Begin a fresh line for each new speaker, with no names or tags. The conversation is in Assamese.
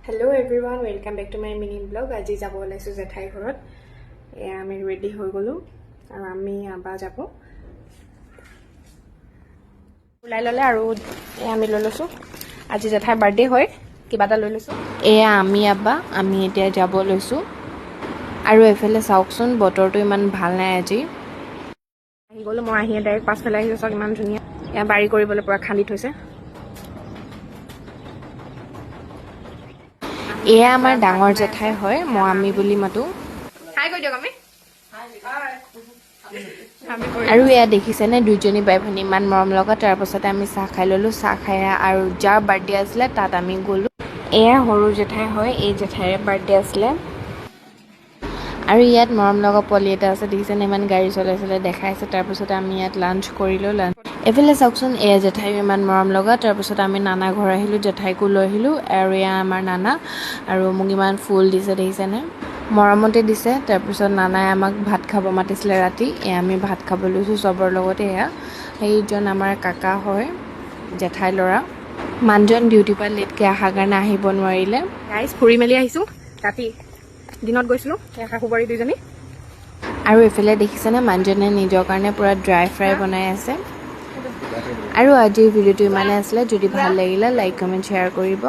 Hello everyone, welcome back to my mini vlog. আজি যাব ওলাইছো জেঠাই ঘৰত। আমি ৰেডি হৈ গলো আৰু আমি আবা যাব। ওলাই ললে আৰু আমি লৈ লৈছো। আজি জেঠাই বাৰ্থডে হয়, কিবা এটা লৈ লৈছো।
আমি আবা আমি এতিয়া যাব লৈছো আৰু এফালে চাওকচোন বতৰটো ইমান ভাল নাই আজি।
আহি গলো, মই আহি ডাইৰেক্ট পাছফালে আহিছো, চাওক ইমান ধুনীয়া। বাৰী কৰিবলৈ পুৰা খান্দি থৈছে।
আমাৰ ডাঙৰ জেঠাই হয়, মই আমি বুলি মাতো।
হাই কৈ দিয়ক আমি।
আৰু দেখিছেনে দুইজনী বাই ভনী ইমান মৰম লগা। তাৰপাছতে আমি চাহ খাই ল'লোঁ। চাহ খাই আৰু যাৰ বাৰ্থডে আছিলে তাত আমি গ'লোঁ। সৰু জেঠাই হয়, এই জেঠাইৰে বাৰ্থডে আছিলে। আৰু ইয়াত মৰম লগা পোৱালি এটা আছে, দেখিছেনে ইমান গাড়ী চলাই দেখাইছে। তাৰপিছতে আমি ইয়াত লাঞ্চ কৰিলোঁ। এইফালে চাওকচোন জেঠাইও ইমান মৰম লগা। তাৰপিছত আমি নানা ঘৰ আহিলোঁ, জেঠাইকো লৈ আহিলোঁ। আৰু আমাৰ নানা, আৰু মোক ইমান ফুল দিছে দেখিছেনে, মৰমতে দিছে। তাৰপিছত নানাই আমাক ভাত খাব মাতিছিলে ৰাতি। আমি ভাত খাব লৈছোঁ চবৰ লগতে। সেইজন আমাৰ কাকা হয়, জেঠাই ল'ৰা। মানুহজন ডিউটিৰ পৰা লেটকৈ অহাৰ কাৰণে আহিব নোৱাৰিলে।
গাইজ ফুৰি মেলি আহিছোঁ, ৰাতি দিনত গৈছিলোঁ শাহুবাৰী দুইজনী।
আৰু এইফালে দেখিছেনে মানুহজনে নিজৰ কাৰণে পূৰা ড্ৰাই ফ্ৰাই বনাই আছে। আৰু আজিৰ ভিডিঅ'টো ইমানে আছিলে। যদি ভাল লাগিলে লাইক কমেণ্ট শ্বেয়াৰ কৰিব।